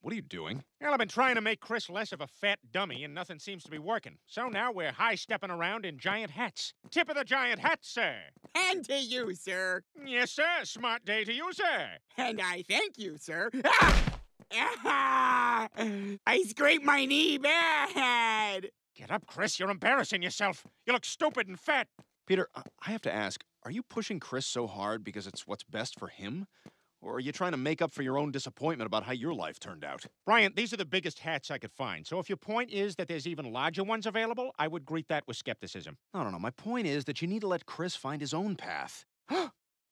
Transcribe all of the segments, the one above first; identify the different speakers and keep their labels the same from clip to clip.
Speaker 1: what are you doing?
Speaker 2: Well, I've been trying to make Chris less of a fat dummy, and nothing seems to be working. So now we're high-stepping around in giant hats. Tip of the giant hat, sir.
Speaker 3: And to you, sir.
Speaker 2: Yes, sir. Smart day to you, sir.
Speaker 3: And I thank you, sir. Ah! Ah! I scraped my knee bad.
Speaker 2: Get up, Chris. You're embarrassing yourself. You look stupid and fat.
Speaker 1: Peter, I have to ask, are you pushing Chris so hard because it's what's best for him? Or are you trying to make up for your own disappointment about how your life turned out?
Speaker 2: Brian, these are the biggest hats I could find. So if your point is that there's even larger ones available, I would greet that with skepticism.
Speaker 1: No. My point is that you need to let Chris find his own path.
Speaker 2: Oh,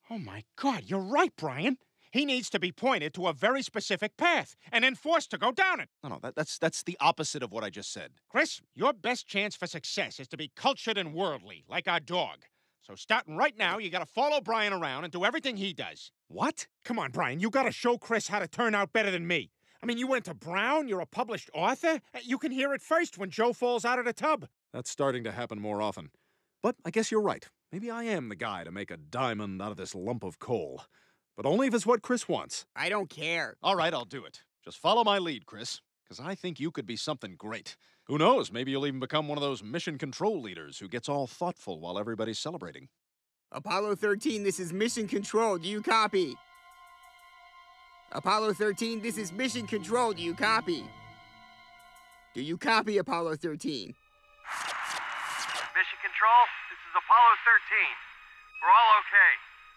Speaker 2: my God. You're right, Brian. He needs to be pointed to a very specific path and then forced to go down it.
Speaker 1: No, that's the opposite of what I just said.
Speaker 2: Chris, your best chance for success is to be cultured and worldly, like our dog. So starting right now, you gotta follow Brian around and do everything he does.
Speaker 1: What?
Speaker 2: Come on, Brian, you gotta show Chris how to turn out better than me. I mean, you went to Brown, you're a published author. You can hear it first when Joe falls out of the tub.
Speaker 1: That's starting to happen more often. But I guess you're right. Maybe I am the guy to make a diamond out of this lump of coal. But only if it's what Chris wants.
Speaker 3: I don't care.
Speaker 1: All right, I'll do it. Just follow my lead, Chris. Because I think you could be something great. Who knows, maybe you'll even become one of those mission control leaders who gets all thoughtful while everybody's celebrating.
Speaker 3: Apollo 13, this is mission control. Do you copy? Apollo 13, this is mission control. Do you copy? Do you copy, Apollo 13?
Speaker 4: Mission control, this is Apollo 13. We're all okay.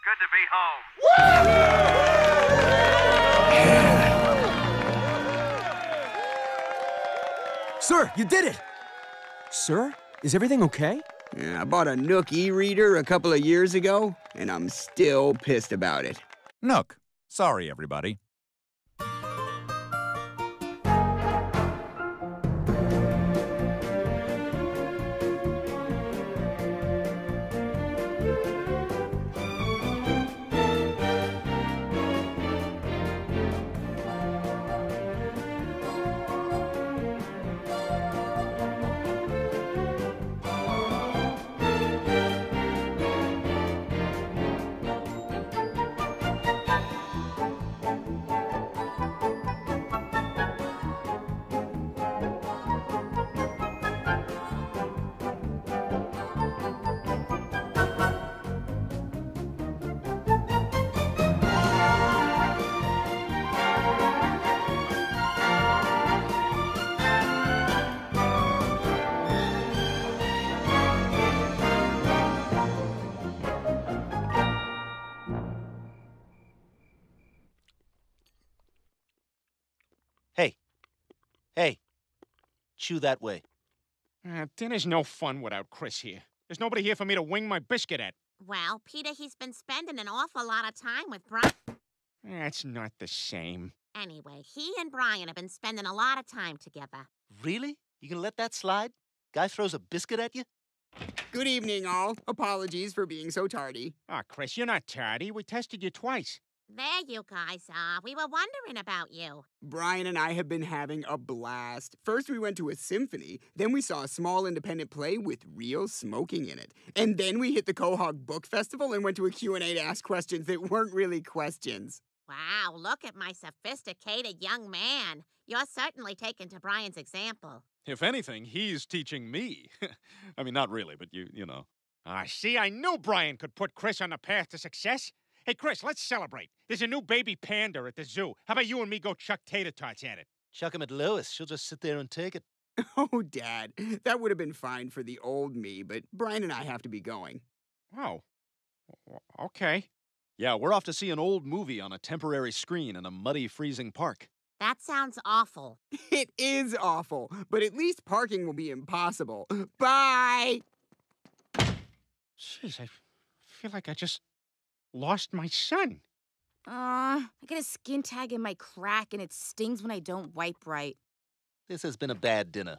Speaker 4: Good to be home.
Speaker 5: Sir, you did it! Sir, is everything okay?
Speaker 3: Yeah, I bought a Nook e-reader a couple of years ago, and I'm still pissed about it.
Speaker 6: Nook. Sorry, everybody.
Speaker 7: Hey, chew that way.
Speaker 2: Dinner's no fun without Chris here. There's nobody here for me to wing my biscuit at.
Speaker 8: Well, Peter, he's been spending an awful lot of time with Brian.
Speaker 2: That's not the same.
Speaker 8: Anyway, he and Brian have been spending a lot of time together.
Speaker 7: Really? You gonna let that slide? Guy throws a biscuit at you?
Speaker 3: Good evening, all. Apologies for being so tardy.
Speaker 2: Ah, Chris, you're not tardy. We tested you twice.
Speaker 8: There you guys are. We were wondering about you.
Speaker 3: Brian and I have been having a blast. First, we went to a symphony. Then we saw a small independent play with real smoking in it. And then we hit the Quahog Book Festival and went to a Q&A to ask questions that weren't really questions.
Speaker 8: Wow, look at my sophisticated young man. You're certainly taking to Brian's example.
Speaker 1: If anything, he's teaching me. I mean, not really, but you know.
Speaker 2: Ah, see, I knew Brian could put Chris on the path to success. Hey, Chris, let's celebrate. There's a new baby panda at the zoo. How about you and me go chuck tater tots at it?
Speaker 7: Chuck him at Lois. She'll just sit there and take it.
Speaker 3: Oh, Dad, that would have been fine for the old me, but Brian and I have to be going.
Speaker 2: Oh, okay.
Speaker 1: Yeah, we're off to see an old movie on a temporary screen in a muddy, freezing park.
Speaker 8: That sounds awful.
Speaker 3: It is awful, but at least parking will be impossible. Bye!
Speaker 2: Jeez, I feel like I just lost my son.
Speaker 9: I got a skin tag in my crack and it stings when I don't wipe right.
Speaker 7: This has been a bad dinner.